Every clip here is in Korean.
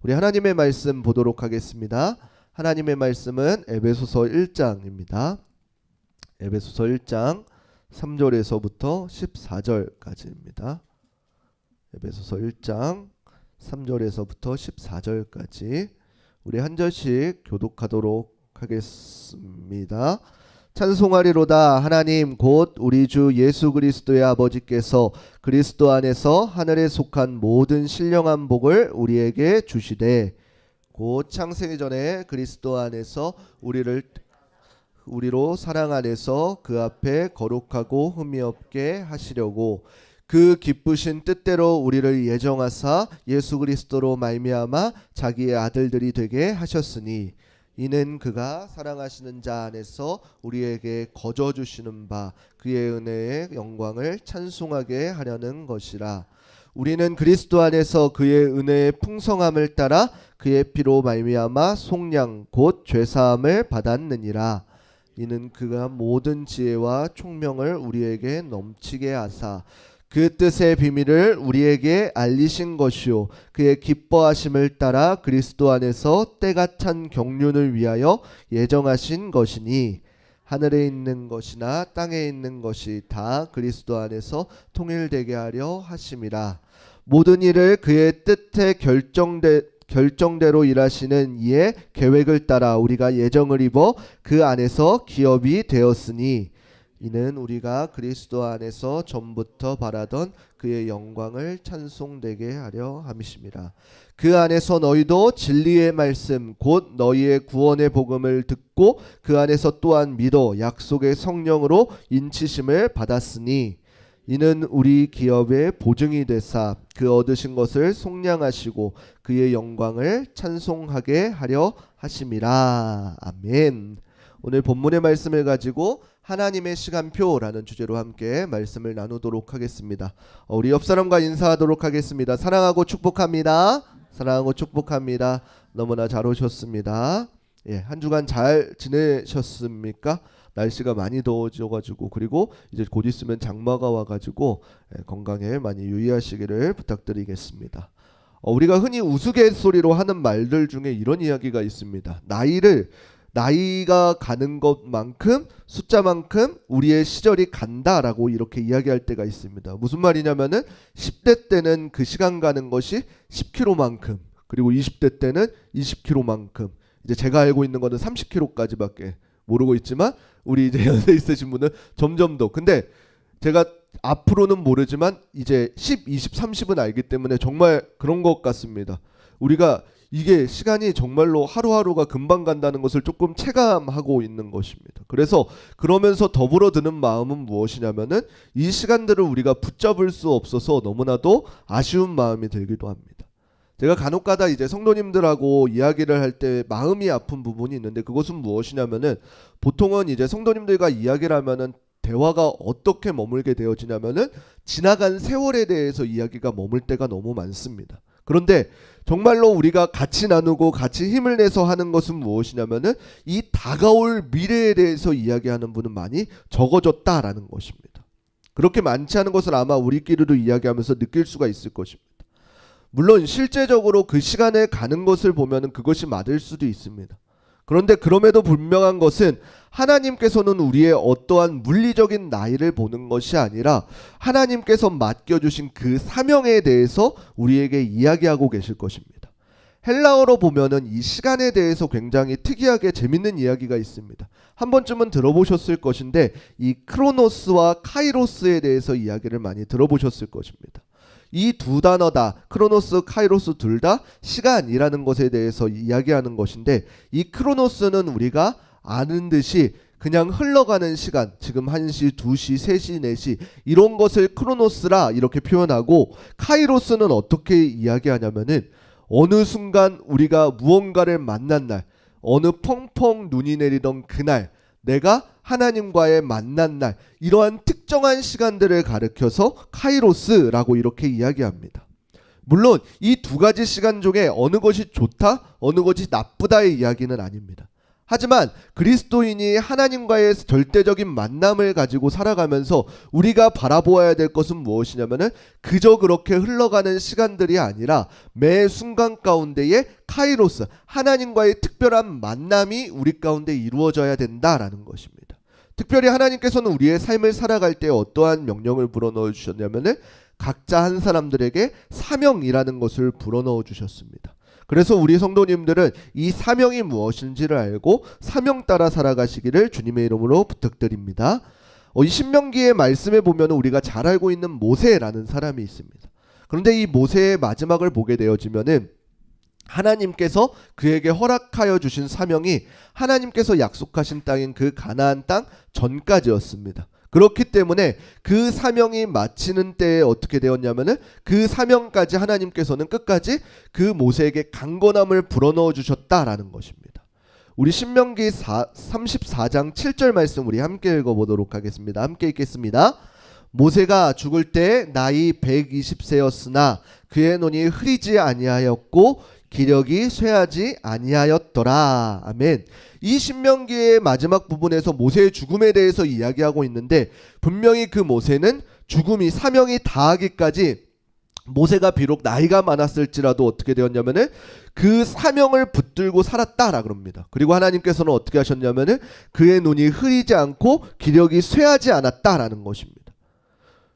우리 하나님의 말씀 보도록 하겠습니다. 하나님의 말씀은 에베소서 1장입니다. 에베소서 1장 3절에서부터 14절까지입니다. 에베소서 1장 3절에서부터 14절까지 우리 한 절씩 교독하도록 하겠습니다. 찬송하리로다. 하나님 곧 우리 주 예수 그리스도의 아버지께서 그리스도 안에서 하늘에 속한 모든 신령한 복을 우리에게 주시되 곧 창세기 전에 그리스도 안에서 우리로 사랑 안에서 그 앞에 거룩하고 흠이 없게 하시려고 그 기쁘신 뜻대로 우리를 예정하사 예수 그리스도로 말미암아 자기의 아들들이 되게 하셨으니 이는 그가 사랑하시는 자 안에서 우리에게 거저 주시는 바 그의 은혜의 영광을 찬송하게 하려는 것이라. 우리는 그리스도 안에서 그의 은혜의 풍성함을 따라 그의 피로 말미암아 속량 곧 죄사함을 받았느니라. 이는 그가 모든 지혜와 총명을 우리에게 넘치게 하사 그 뜻의 비밀을 우리에게 알리신 것이요 그의 기뻐하심을 따라 그리스도 안에서 때가 찬 경륜을 위하여 예정하신 것이니 하늘에 있는 것이나 땅에 있는 것이 다 그리스도 안에서 통일되게 하려 하심이라. 모든 일을 그의 뜻에 결정대로 일하시는 이의 계획을 따라 우리가 예정을 입어 그 안에서 기업이 되었으니 이는 우리가 그리스도 안에서 전부터 바라던 그의 영광을 찬송되게 하려 함이심이라. 그 안에서 너희도 진리의 말씀 곧 너희의 구원의 복음을 듣고 그 안에서 또한 믿어 약속의 성령으로 인치심을 받았으니 이는 우리 기업의 보증이 되사 그 얻으신 것을 속량하시고 그의 영광을 찬송하게 하려 하심이라. 아멘. 오늘 본문의 말씀을 가지고 하나님의 시간표라는 주제로 함께 말씀을 나누도록 하겠습니다. 우리 옆사람과 인사하도록 하겠습니다. 사랑하고 축복합니다. 사랑하고 축복합니다. 너무나 잘 오셨습니다. 한 주간 잘 지내셨습니까? 날씨가 많이 더워져가지고 그리고 이제 곧 있으면 장마가 와가지고 건강에 많이 유의하시기를 부탁드리겠습니다. 우리가 흔히 우스갯소리로 하는 말들 중에 이런 이야기가 있습니다. 나이가 가는 것만큼 숫자만큼 우리의 시절이 간다라고 이렇게 이야기할 때가 있습니다. 무슨 말이냐면은 10대 때는 그 시간 가는 것이 10km만큼 그리고 20대 때는 20km만큼 이제 제가 알고 있는 거는 30km까지밖에 모르고 있지만 우리 이제 연세 있으신 분은 점점 더 근데 제가 앞으로는 모르지만 이제 10, 20, 30은 알기 때문에 정말 그런 것 같습니다. 우리가 이게 시간이 정말로 하루하루가 금방 간다는 것을 조금 체감하고 있는 것입니다. 그래서 그러면서 더불어 드는 마음은 무엇이냐면은 이 시간들을 우리가 붙잡을 수 없어서 너무나도 아쉬운 마음이 들기도 합니다. 제가 간혹가다 이제 성도님들하고 이야기를 할 때 마음이 아픈 부분이 있는데 그것은 무엇이냐면은 보통은 이제 성도님들과 이야기를 하면은 대화가 어떻게 머물게 되어지냐면은 지나간 세월에 대해서 이야기가 머물 때가 너무 많습니다. 그런데 정말로 우리가 같이 나누고 같이 힘을 내서 하는 것은 무엇이냐면은 이 다가올 미래에 대해서 이야기하는 분은 많이 적어졌다라는 것입니다. 그렇게 많지 않은 것을 아마 우리끼리도 이야기하면서 느낄 수가 있을 것입니다. 물론 실제적으로 그 시간에 가는 것을 보면은 그것이 맞을 수도 있습니다. 그런데 그럼에도 분명한 것은 하나님께서는 우리의 어떠한 물리적인 나이를 보는 것이 아니라 하나님께서 맡겨주신 그 사명에 대해서 우리에게 이야기하고 계실 것입니다. 헬라어로 보면은 이 시간에 대해서 굉장히 특이하게 재밌는 이야기가 있습니다. 한 번쯤은 들어보셨을 것인데 이 크로노스와 카이로스에 대해서 이야기를 많이 들어보셨을 것입니다. 이 두 단어 다 크로노스, 카이로스 둘 다 시간이라는 것에 대해서 이야기하는 것인데 이 크로노스는 우리가 아는 듯이 그냥 흘러가는 시간 지금 1시, 2시, 3시, 4시 이런 것을 크로노스라 이렇게 표현하고 카이로스는 어떻게 이야기하냐면은 어느 순간 우리가 무언가를 만난 날 어느 펑펑 눈이 내리던 그날 내가 하나님과의 만난 날 이러한 특정한 시간들을 가리켜서 카이로스라고 이렇게 이야기합니다. 물론 이 두 가지 시간 중에 어느 것이 좋다 어느 것이 나쁘다의 이야기는 아닙니다. 하지만 그리스도인이 하나님과의 절대적인 만남을 가지고 살아가면서 우리가 바라보아야 될 것은 무엇이냐면은 그저 그렇게 흘러가는 시간들이 아니라 매 순간 가운데에 카이로스, 하나님과의 특별한 만남이 우리 가운데 이루어져야 된다라는 것입니다. 특별히 하나님께서는 우리의 삶을 살아갈 때 어떠한 명령을 불어넣어 주셨냐면은 각자 한 사람들에게 사명이라는 것을 불어넣어 주셨습니다. 그래서 우리 성도님들은 이 사명이 무엇인지를 알고 사명 따라 살아가시기를 주님의 이름으로 부탁드립니다. 이 신명기의 말씀에 보면 우리가 잘 알고 있는 모세라는 사람이 있습니다. 그런데 이 모세의 마지막을 보게 되어지면은 하나님께서 그에게 허락하여 주신 사명이 하나님께서 약속하신 땅인 그 가나안 땅 전까지였습니다. 그렇기 때문에 그 사명이 마치는 때에 어떻게 되었냐면은 그 사명까지 하나님께서는 끝까지 그 모세에게 강건함을 불어넣어 주셨다라는 것입니다. 우리 신명기 34장 7절 말씀 우리 함께 읽어보도록 하겠습니다. 함께 읽겠습니다. 모세가 죽을 때 나이 120세였으나 그의 눈이 흐리지 아니하였고 기력이 쇠하지 아니하였더라. 아멘. 이 신명기의 마지막 부분에서 모세의 죽음에 대해서 이야기하고 있는데 분명히 그 모세는 죽음이 사명이 다하기까지 모세가 비록 나이가 많았을지라도 어떻게 되었냐면은 그 사명을 붙들고 살았다라 그럽니다. 그리고 하나님께서는 어떻게 하셨냐면은 그의 눈이 흐리지 않고 기력이 쇠하지 않았다라는 것입니다.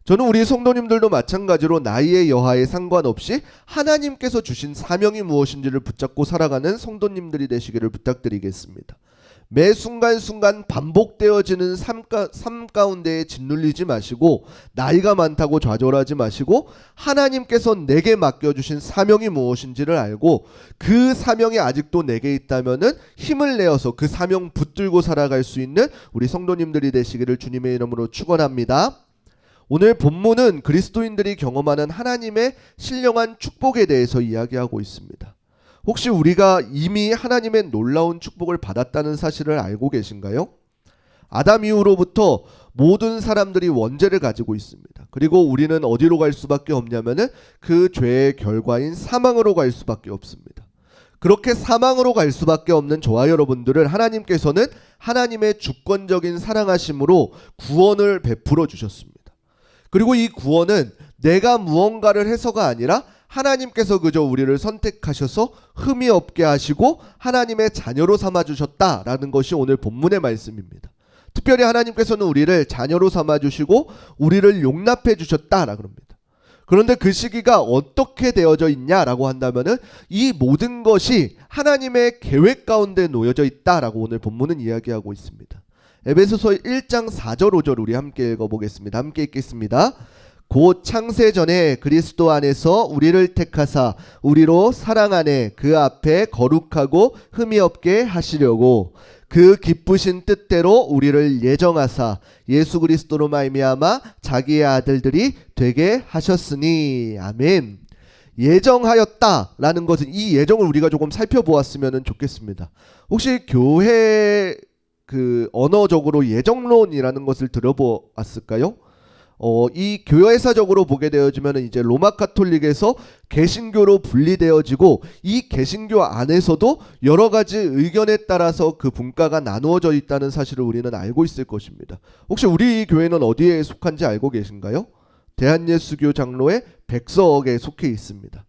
저는 우리 성도님들도 마찬가지로 나이의 여하에 상관없이 하나님께서 주신 사명이 무엇인지를 붙잡고 살아가는 성도님들이 되시기를 부탁드리겠습니다. 매 순간순간 반복되어지는 삶 가운데에 짓눌리지 마시고 나이가 많다고 좌절하지 마시고 하나님께서 내게 맡겨주신 사명이 무엇인지를 알고 그 사명이 아직도 내게 있다면은 힘을 내어서 그 사명 붙들고 살아갈 수 있는 우리 성도님들이 되시기를 주님의 이름으로 축원합니다. 오늘 본문은 그리스도인들이 경험하는 하나님의 신령한 축복에 대해서 이야기하고 있습니다. 혹시 우리가 이미 하나님의 놀라운 축복을 받았다는 사실을 알고 계신가요? 아담 이후로부터 모든 사람들이 원죄를 가지고 있습니다. 그리고 우리는 어디로 갈 수밖에 없냐면은 그 죄의 결과인 사망으로 갈 수밖에 없습니다. 그렇게 사망으로 갈 수밖에 없는 저와 여러분들을 하나님께서는 하나님의 주권적인 사랑하심으로 구원을 베풀어 주셨습니다. 그리고 이 구원은 내가 무언가를 해서가 아니라 하나님께서 그저 우리를 선택하셔서 흠이 없게 하시고 하나님의 자녀로 삼아주셨다라는 것이 오늘 본문의 말씀입니다. 특별히 하나님께서는 우리를 자녀로 삼아주시고 우리를 용납해 주셨다라고 합니다. 그런데 그 시기가 어떻게 되어져 있냐라고 한다면은 이 모든 것이 하나님의 계획 가운데 놓여져 있다라고 오늘 본문은 이야기하고 있습니다. 에베소서 1장 4절 5절 우리 함께 읽어보겠습니다. 함께 읽겠습니다. 곧 창세 전에 그리스도 안에서 우리를 택하사 우리로 사랑 안에 그 앞에 거룩하고 흠이 없게 하시려고 그 기쁘신 뜻대로 우리를 예정하사 예수 그리스도로 말미암아 자기의 아들들이 되게 하셨으니. 아멘. 예정하였다라는 것은 이 예정을 우리가 조금 살펴보았으면 좋겠습니다. 혹시 교회 언어적으로 예정론이라는 것을 들어보았을까요? 이 교회사적으로 보게 되어지면 이제 로마 카톨릭에서 개신교로 분리되어지고 이 개신교 안에서도 여러 가지 의견에 따라서 그 분과가 나누어져 있다는 사실을 우리는 알고 있을 것입니다. 혹시 우리 교회는 어디에 속한지 알고 계신가요? 대한예수교 장로의 백석에 속해 있습니다.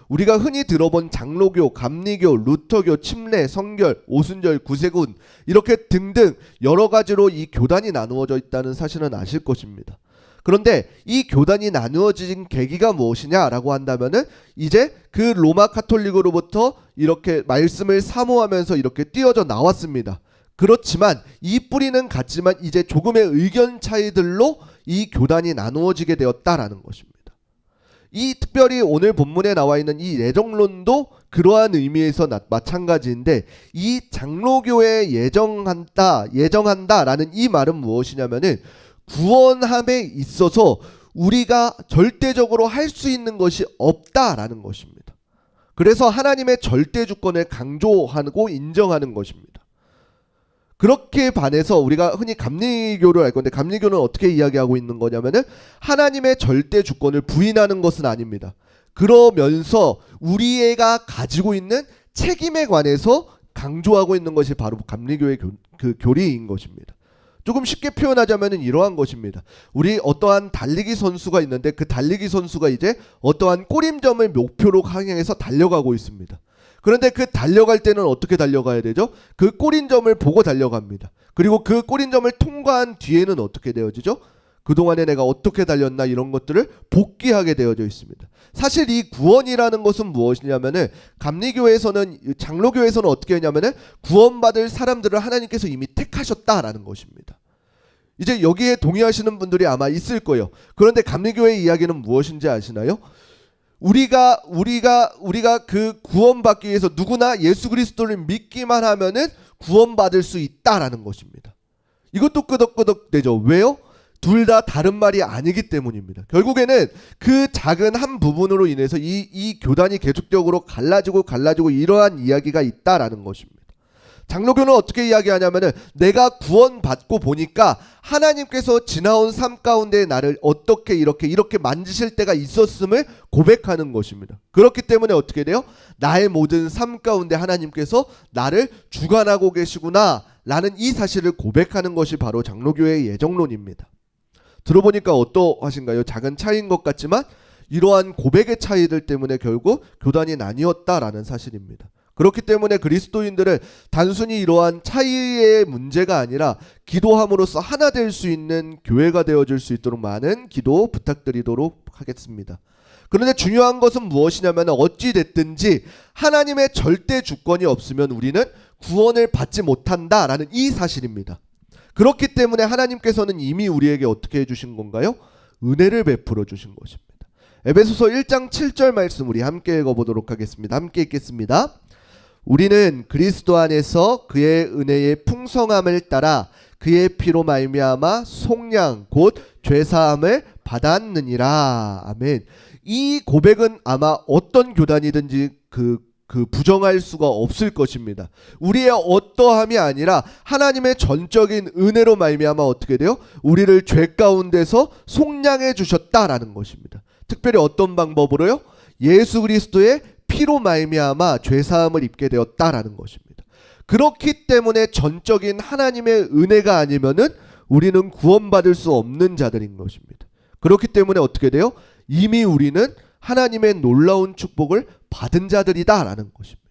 우리가 흔히 들어본 장로교, 감리교, 루터교, 침례, 성결, 오순절, 구세군 이렇게 등등 여러 가지로 이 교단이 나누어져 있다는 사실은 아실 것입니다. 그런데 이 교단이 나누어진 계기가 무엇이냐라고 한다면은 이제 그 로마 카톨릭으로부터 이렇게 말씀을 사모하면서 이렇게 띄어져 나왔습니다. 그렇지만 이 뿌리는 같지만 이제 조금의 의견 차이들로 이 교단이 나누어지게 되었다라는 것입니다. 이 특별히 오늘 본문에 나와 있는 이 예정론도 그러한 의미에서 마찬가지인데 이 장로교에 예정한다라는 이 말은 무엇이냐면은 구원함에 있어서 우리가 절대적으로 할 수 있는 것이 없다라는 것입니다. 그래서 하나님의 절대 주권을 강조하고 인정하는 것입니다. 그렇게 반해서 우리가 흔히 감리교를 알 건데 감리교는 어떻게 이야기하고 있는 거냐면은 하나님의 절대 주권을 부인하는 것은 아닙니다. 그러면서 우리가 가지고 있는 책임에 관해서 강조하고 있는 것이 바로 감리교의 그 교리인 것입니다. 조금 쉽게 표현하자면 이러한 것입니다. 우리 어떠한 달리기 선수가 있는데 그 달리기 선수가 이제 어떠한 꼬림점을 목표로 향해서 달려가고 있습니다. 그런데 그 달려갈 때는 어떻게 달려가야 되죠? 그 꼬림점을 보고 달려갑니다. 그리고 그 꼬림점을 통과한 뒤에는 어떻게 되어지죠? 그동안에 내가 어떻게 달렸나 이런 것들을 복귀하게 되어져 있습니다. 사실 이 구원이라는 것은 무엇이냐면은 감리교에서는, 장로교에서는 어떻게 했냐면은 구원받을 사람들을 하나님께서 이미 택하셨다라는 것입니다. 이제 여기에 동의하시는 분들이 아마 있을 거예요. 그런데 감리교의 이야기는 무엇인지 아시나요? 우리가 그 구원받기 위해서 누구나 예수 그리스도를 믿기만 하면은 구원받을 수 있다라는 것입니다. 이것도 끄덕끄덕 되죠. 왜요? 둘 다 다른 말이 아니기 때문입니다. 결국에는 그 작은 한 부분으로 인해서 이 교단이 계속적으로 갈라지고 이러한 이야기가 있다라는 것입니다. 장로교는 어떻게 이야기하냐면은 내가 구원받고 보니까 하나님께서 지나온 삶 가운데 나를 어떻게 이렇게 만지실 때가 있었음을 고백하는 것입니다. 그렇기 때문에 어떻게 돼요? 나의 모든 삶 가운데 하나님께서 나를 주관하고 계시구나 라는 이 사실을 고백하는 것이 바로 장로교의 예정론입니다. 들어보니까 어떠하신가요? 작은 차이인 것 같지만 이러한 고백의 차이들 때문에 결국 교단이 나뉘었다라는 사실입니다. 그렇기 때문에 그리스도인들은 단순히 이러한 차이의 문제가 아니라 기도함으로써 하나 될 수 있는 교회가 되어줄 수 있도록 많은 기도 부탁드리도록 하겠습니다. 그런데 중요한 것은 무엇이냐면 어찌 됐든지 하나님의 절대 주권이 없으면 우리는 구원을 받지 못한다라는 이 사실입니다. 그렇기 때문에 하나님께서는 이미 우리에게 어떻게 해주신 건가요? 은혜를 베풀어 주신 것입니다. 에베소서 1장 7절 말씀 우리 함께 읽어보도록 하겠습니다. 함께 읽겠습니다. 우리는 그리스도 안에서 그의 은혜의 풍성함을 따라 그의 피로 말미암아 속량 곧 죄사함을 받았느니라. 아멘. 이 고백은 아마 어떤 교단이든지 그 부정할 수가 없을 것입니다. 우리의 어떠함이 아니라 하나님의 전적인 은혜로 말미암아 어떻게 돼요? 우리를 죄 가운데서 속량해 주셨다라는 것입니다. 특별히 어떤 방법으로요? 예수 그리스도의 피로 말미암아 죄사함을 입게 되었다라는 것입니다. 그렇기 때문에 전적인 하나님의 은혜가 아니면은 우리는 구원받을 수 없는 자들인 것입니다. 그렇기 때문에 어떻게 돼요? 이미 우리는 하나님의 놀라운 축복을 받은 자들이다라는 것입니다.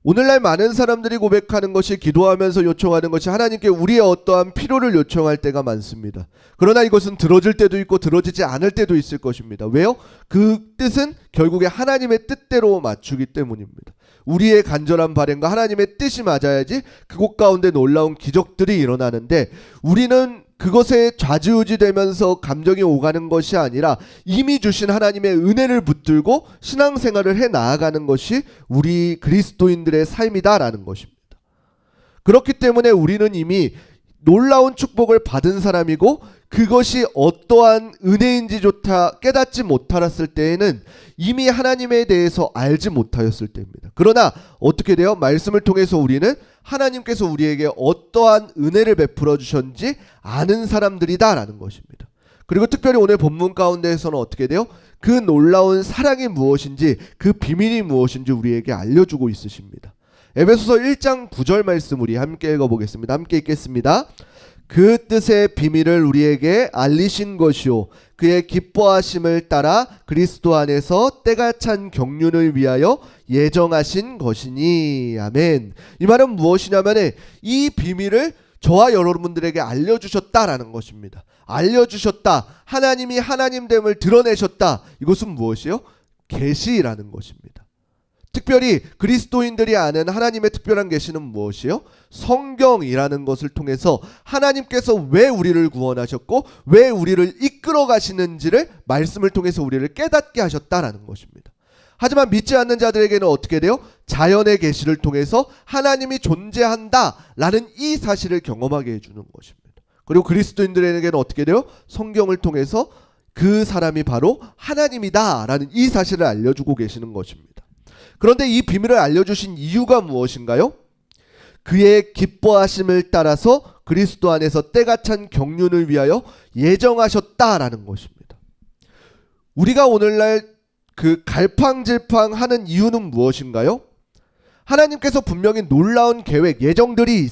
오늘날 많은 사람들이 고백하는 것이, 기도하면서 요청하는 것이 하나님께 우리의 어떠한 필요를 요청할 때가 많습니다. 그러나 이것은 들어질 때도 있고 들어지지 않을 때도 있을 것입니다. 왜요? 그 뜻은 결국에 하나님의 뜻대로 맞추기 때문입니다. 우리의 간절한 바램과 하나님의 뜻이 맞아야지 그곳 가운데 놀라운 기적들이 일어나는데, 우리는 그것에 좌지우지되면서 감정이 오가는 것이 아니라 이미 주신 하나님의 은혜를 붙들고 신앙생활을 해 나아가는 것이 우리 그리스도인들의 삶이다라는 것입니다. 그렇기 때문에 우리는 이미 놀라운 축복을 받은 사람이고, 그것이 어떠한 은혜인지조차 깨닫지 못하였을 때에는 이미 하나님에 대해서 알지 못하였을 때입니다. 그러나 어떻게 돼요? 말씀을 통해서 우리는 하나님께서 우리에게 어떠한 은혜를 베풀어 주셨는지 아는 사람들이다라는 것입니다. 그리고 특별히 오늘 본문 가운데에서는 어떻게 돼요? 그 놀라운 사랑이 무엇인지, 그 비밀이 무엇인지 우리에게 알려주고 있으십니다. 에베소서 1장 9절 말씀 우리 함께 읽어보겠습니다. 함께 읽겠습니다. 그 뜻의 비밀을 우리에게 알리신 것이요 그의 기뻐하심을 따라 그리스도 안에서 때가 찬 경륜을 위하여 예정하신 것이니. 아멘. 이 말은 무엇이냐면 이 비밀을 저와 여러분들에게 알려주셨다라는 것입니다. 알려주셨다. 하나님이 하나님됨을 드러내셨다. 이것은 무엇이요? 계시라는 것입니다. 특별히 그리스도인들이 아는 하나님의 특별한 계시는 무엇이요? 성경이라는 것을 통해서 하나님께서 왜 우리를 구원하셨고 왜 우리를 이끌어 가시는지를 말씀을 통해서 우리를 깨닫게 하셨다라는 것입니다. 하지만 믿지 않는 자들에게는 어떻게 돼요? 자연의 계시를 통해서 하나님이 존재한다라는 이 사실을 경험하게 해주는 것입니다. 그리고 그리스도인들에게는 어떻게 돼요? 성경을 통해서 그 사람이 바로 하나님이다라는 이 사실을 알려주고 계시는 것입니다. 그런데 이 비밀을 알려주신 이유가 무엇인가요? 그의 기뻐하심을 따라서 그리스도 안에서 때가 찬 경륜을 위하여 예정하셨다라는 것입니다. 우리가 오늘날 그 갈팡질팡하는 이유는 무엇인가요? 하나님께서 분명히 놀라운 계획, 예정들이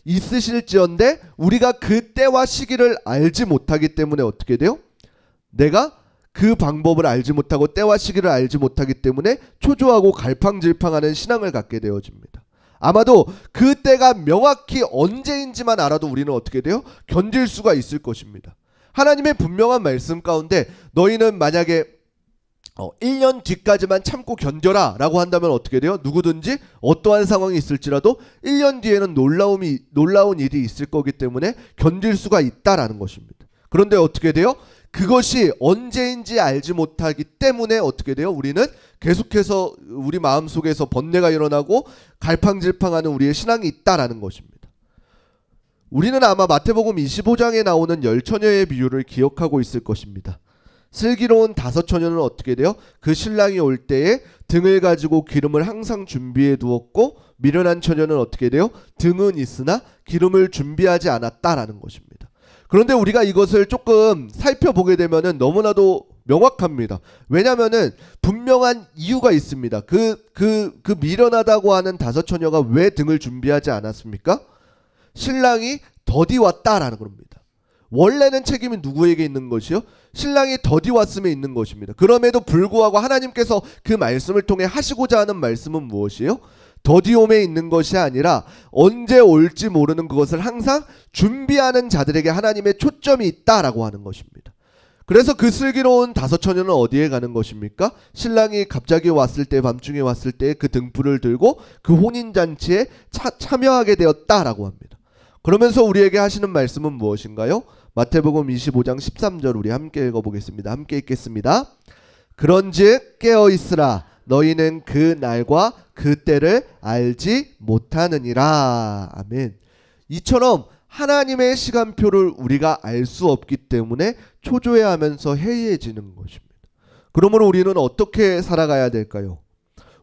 있으실지언데 우리가 그 때와 시기를 알지 못하기 때문에 어떻게 돼요? 내가 그 방법을 알지 못하고 때와 시기를 알지 못하기 때문에 초조하고 갈팡질팡하는 신앙을 갖게 되어집니다. 아마도 그 때가 명확히 언제인지만 알아도 우리는 어떻게 돼요? 견딜 수가 있을 것입니다. 하나님의 분명한 말씀 가운데 너희는 만약에 1년 뒤까지만 참고 견뎌라 라고 한다면 어떻게 돼요? 누구든지 어떠한 상황이 있을지라도 1년 뒤에는 놀라운 일이 있을 거기 때문에 견딜 수가 있다라는 것입니다. 그런데 어떻게 돼요? 그것이 언제인지 알지 못하기 때문에 어떻게 돼요? 우리는 계속해서 우리 마음속에서 번뇌가 일어나고 갈팡질팡하는 우리의 신앙이 있다라는 것입니다. 우리는 아마 마태복음 25장에 나오는 10처녀의 비유를 기억하고 있을 것입니다. 슬기로운 5처녀는 어떻게 돼요? 그 신랑이 올 때에 등을 가지고 기름을 항상 준비해 두었고, 미련한 처녀는 어떻게 돼요? 등은 있으나 기름을 준비하지 않았다라는 것입니다. 그런데 우리가 이것을 조금 살펴보게 되면은 너무나도 명확합니다. 왜냐면은 분명한 이유가 있습니다. 그 미련하다고 하는 5처녀가 왜 등을 준비하지 않았습니까? 신랑이 더디 왔다라는 겁니다. 원래는 책임이 누구에게 있는 것이요? 신랑이 더디 왔음에 있는 것입니다. 그럼에도 불구하고 하나님께서 그 말씀을 통해 하시고자 하는 말씀은 무엇이에요? 더디옴에 있는 것이 아니라 언제 올지 모르는 그것을 항상 준비하는 자들에게 하나님의 초점이 있다라고 하는 것입니다. 그래서 그 슬기로운 5처녀는 어디에 가는 것입니까? 신랑이 갑자기 왔을 때, 밤중에 왔을 때 그 등불을 들고 그 혼인잔치에 참여하게 되었다라고 합니다. 그러면서 우리에게 하시는 말씀은 무엇인가요? 마태복음 25장 13절 우리 함께 읽어보겠습니다. 함께 읽겠습니다. 그런즉 깨어있으라. 너희는 그 날과 그 때를 알지 못하느니라. 아멘. 이처럼 하나님의 시간표를 우리가 알 수 없기 때문에 초조해하면서 해이해지는 것입니다. 그러므로 우리는 어떻게 살아가야 될까요?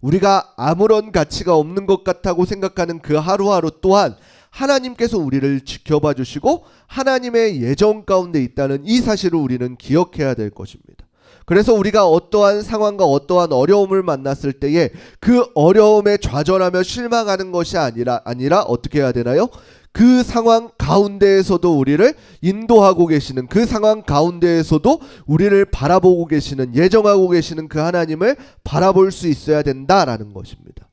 우리가 아무런 가치가 없는 것 같다고 생각하는 그 하루하루 또한 하나님께서 우리를 지켜봐 주시고 하나님의 예정 가운데 있다는 이 사실을 우리는 기억해야 될 것입니다. 그래서 우리가 어떠한 상황과 어떠한 어려움을 만났을 때에 그 어려움에 좌절하며 실망하는 것이 아니라 어떻게 해야 되나요? 그 상황 가운데에서도 우리를 인도하고 계시는, 그 상황 가운데에서도 우리를 바라보고 계시는, 예정하고 계시는 그 하나님을 바라볼 수 있어야 된다라는 것입니다.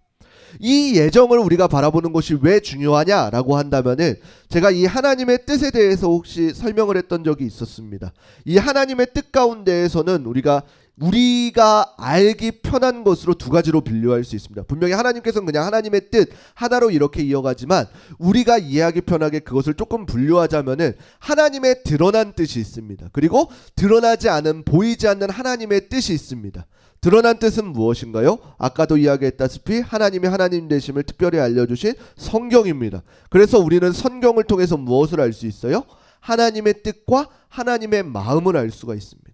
이 예정을 우리가 바라보는 것이 왜 중요하냐라고 한다면은 제가 이 하나님의 뜻에 대해서 혹시 설명을 했던 적이 있었습니다. 이 하나님의 뜻 가운데에서는 우리가 알기 편한 것으로 두 가지로 분류할 수 있습니다. 분명히 하나님께서는 그냥 하나님의 뜻 하나로 이렇게 이어가지만 우리가 이해하기 편하게 그것을 조금 분류하자면은 하나님의 드러난 뜻이 있습니다. 그리고 드러나지 않은, 보이지 않는 하나님의 뜻이 있습니다. 드러난 뜻은 무엇인가요? 아까도 이야기했다시피 하나님이 하나님 되심을 특별히 알려주신 성경입니다. 그래서 우리는 성경을 통해서 무엇을 알 수 있어요? 하나님의 뜻과 하나님의 마음을 알 수가 있습니다.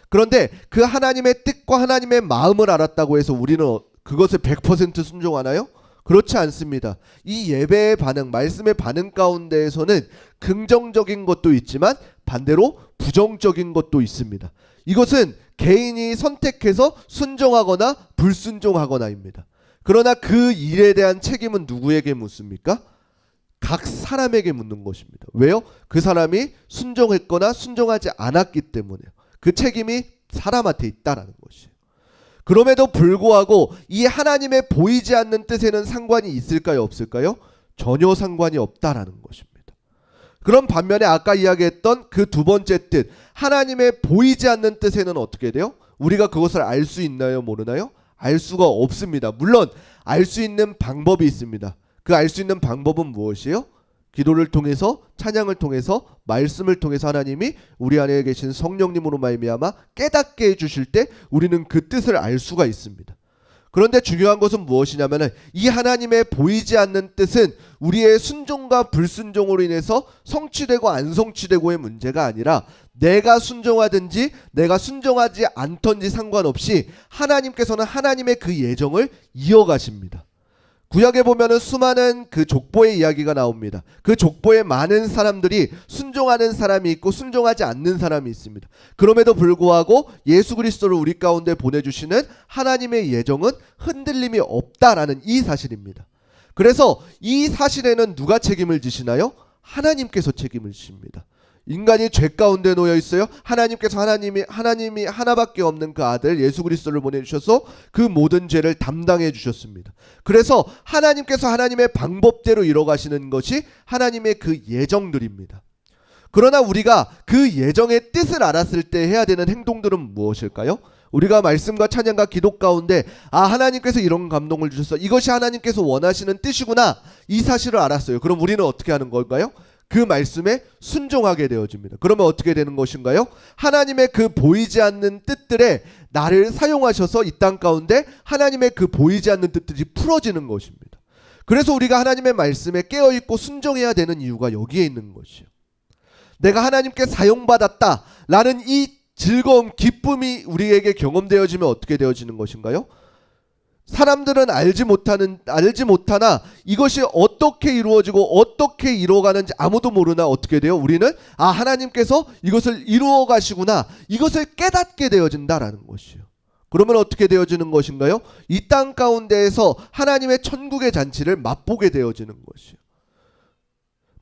그런데 그 하나님의 뜻과 하나님의 마음을 알았다고 해서 우리는 그것을 100% 순종하나요? 그렇지 않습니다. 이 예배의 반응, 말씀의 반응 가운데에서는 긍정적인 것도 있지만 반대로 부정적인 것도 있습니다. 이것은 개인이 선택해서 순종하거나 불순종하거나입니다. 그러나 그 일에 대한 책임은 누구에게 묻습니까? 각 사람에게 묻는 것입니다. 왜요? 그 사람이 순종했거나 순종하지 않았기 때문에요. 그 책임이 사람한테 있다라는 것이에요. 그럼에도 불구하고 이 하나님의 보이지 않는 뜻에는 상관이 있을까요? 없을까요? 전혀 상관이 없다라는 것입니다. 그런 반면에 아까 이야기했던 그 두 번째 뜻, 하나님의 보이지 않는 뜻에는 어떻게 돼요? 우리가 그것을 알 수 있나요? 모르나요? 알 수가 없습니다. 물론 알 수 있는 방법이 있습니다. 그 알 수 있는 방법은 무엇이에요? 기도를 통해서, 찬양을 통해서, 말씀을 통해서 하나님이 우리 안에 계신 성령님으로 말미암아 깨닫게 해주실 때 우리는 그 뜻을 알 수가 있습니다. 그런데 중요한 것은 무엇이냐면 이 하나님의 보이지 않는 뜻은 우리의 순종과 불순종으로 인해서 성취되고 안 성취되고의 문제가 아니라 내가 순종하든지 내가 순종하지 않던지 상관없이 하나님께서는 하나님의 그 예정을 이어가십니다. 구약에 보면은 수많은 그 족보의 이야기가 나옵니다. 그 족보에 많은 사람들이 순종하는 사람이 있고 순종하지 않는 사람이 있습니다. 그럼에도 불구하고 예수 그리스도를 우리 가운데 보내주시는 하나님의 예정은 흔들림이 없다라는 이 사실입니다. 그래서 이 사실에는 누가 책임을 지시나요? 하나님께서 책임을 지십니다. 인간이 죄 가운데 놓여 있어요. 하나님께서 하나님이 하나밖에 없는 그 아들 예수 그리스도를 보내주셔서 그 모든 죄를 담당해 주셨습니다. 그래서 하나님께서 하나님의 방법대로 이뤄가시는 것이 하나님의 그 예정들입니다. 그러나 우리가 그 예정의 뜻을 알았을 때 해야 되는 행동들은 무엇일까요? 우리가 말씀과 찬양과 기도 가운데 하나님께서 이런 감동을 주셨어, 이것이 하나님께서 원하시는 뜻이구나, 이 사실을 알았어요. 그럼 우리는 어떻게 하는 걸까요? 그 말씀에 순종하게 되어집니다. 그러면 어떻게 되는 것인가요? 하나님의 그 보이지 않는 뜻들에 나를 사용하셔서 이 땅 가운데 하나님의 그 보이지 않는 뜻들이 풀어지는 것입니다. 그래서 우리가 하나님의 말씀에 깨어있고 순종해야 되는 이유가 여기에 있는 것이요. 내가 하나님께 사용받았다라는 이 즐거움, 기쁨이 우리에게 경험되어지면 어떻게 되어지는 것인가요? 사람들은 알지 못하나 이것이 어떻게 이루어지고 어떻게 이루어가는지 아무도 모르나 어떻게 돼요? 우리는 하나님께서 이것을 이루어 가시구나, 이것을 깨닫게 되어진다라는 것이요. 그러면 어떻게 되어지는 것인가요? 이 땅 가운데에서 하나님의 천국의 잔치를 맛보게 되어지는 것이요.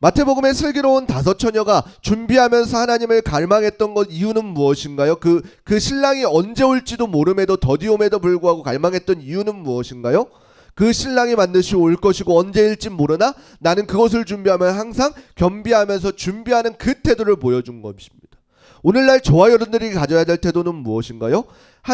마태복음의 슬기로운 5처녀가 준비하면서 하나님을 갈망했던 것 이유는 무엇인가요? 그 신랑이 언제 올지도 모름에도 더디옴에도 불구하고 갈망했던 이유는 무엇인가요? 그 신랑이 반드시 올 것이고 언제일지 모르나 나는 그것을 준비하면 항상 겸비하면서 준비하는 그 태도를 보여준 것입니다. 오늘날 저와 여러분들이 가져야 될 태도는 무엇인가요?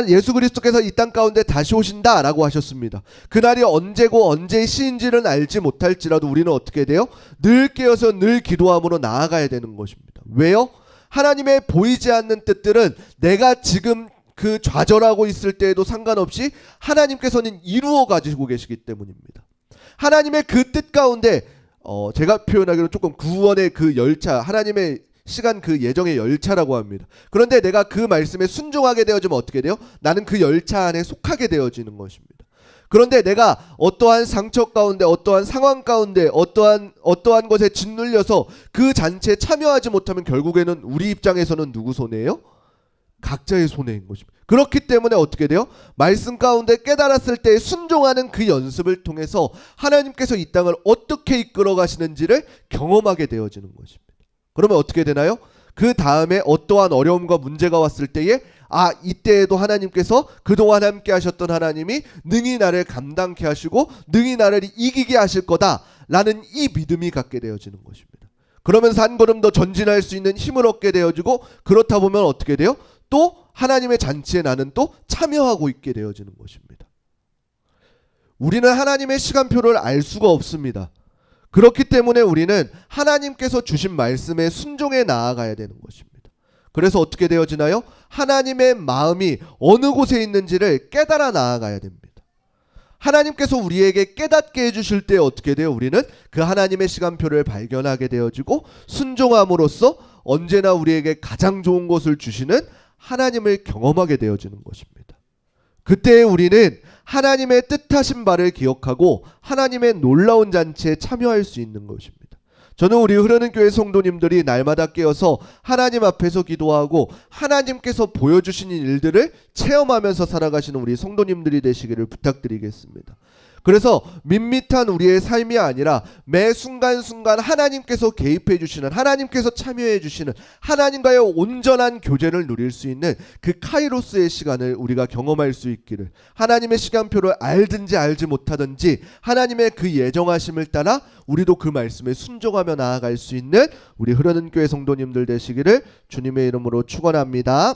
예수 그리스도께서 이 땅 가운데 다시 오신다라고 하셨습니다. 그날이 언제고 언제의 시인지는 알지 못할지라도 우리는 어떻게 돼요? 늘 깨어서 늘 기도함으로 나아가야 되는 것입니다. 왜요? 하나님의 보이지 않는 뜻들은 내가 지금 그 좌절하고 있을 때에도 상관없이 하나님께서는 이루어 가지고 계시기 때문입니다. 하나님의 그 뜻 가운데 제가 표현하기로 조금 구원의 그 열차, 하나님의 시간 그 예정의 열차라고 합니다. 그런데 내가 그 말씀에 순종하게 되어지면 어떻게 돼요? 나는 그 열차 안에 속하게 되어지는 것입니다. 그런데 내가 어떠한 상처 가운데, 어떠한 상황 가운데, 어떠한 것에 짓눌려서 그 잔치에 참여하지 못하면 결국에는 우리 입장에서는 누구 손해예요? 각자의 손해인 것입니다. 그렇기 때문에 어떻게 돼요? 말씀 가운데 깨달았을 때 순종하는 그 연습을 통해서 하나님께서 이 땅을 어떻게 이끌어 가시는지를 경험하게 되어지는 것입니다. 그러면 어떻게 되나요? 그 다음에 어떠한 어려움과 문제가 왔을 때에 이때에도 하나님께서 그동안 함께 하셨던 하나님이 능히 나를 감당케 하시고 능히 나를 이기게 하실 거다라는 이 믿음이 갖게 되어지는 것입니다. 그러면서 한 걸음 더 전진할 수 있는 힘을 얻게 되어지고, 그렇다 보면 어떻게 돼요? 또 하나님의 잔치에 나는 또 참여하고 있게 되어지는 것입니다. 우리는 하나님의 시간표를 알 수가 없습니다. 그렇기 때문에 우리는 하나님께서 주신 말씀에 순종해 나아가야 되는 것입니다. 그래서 어떻게 되어지나요? 하나님의 마음이 어느 곳에 있는지를 깨달아 나아가야 됩니다. 하나님께서 우리에게 깨닫게 해주실 때 어떻게 돼요? 우리는 그 하나님의 시간표를 발견하게 되어지고 순종함으로써 언제나 우리에게 가장 좋은 것을 주시는 하나님을 경험하게 되어지는 것입니다. 그때 우리는 하나님의 뜻하신 바를 기억하고 하나님의 놀라운 잔치에 참여할 수 있는 것입니다. 저는 우리 흐르는 교회 성도님들이 날마다 깨어서 하나님 앞에서 기도하고 하나님께서 보여주신 일들을 체험하면서 살아가시는 우리 성도님들이 되시기를 부탁드리겠습니다. 그래서 밋밋한 우리의 삶이 아니라 매 순간순간 하나님께서 개입해 주시는, 하나님께서 참여해 주시는 하나님과의 온전한 교제를 누릴 수 있는 그 카이로스의 시간을 우리가 경험할 수 있기를, 하나님의 시간표를 알든지 알지 못하든지 하나님의 그 예정하심을 따라 우리도 그 말씀에 순종하며 나아갈 수 있는 우리 흐르는 교회 성도님들 되시기를 주님의 이름으로 축원합니다.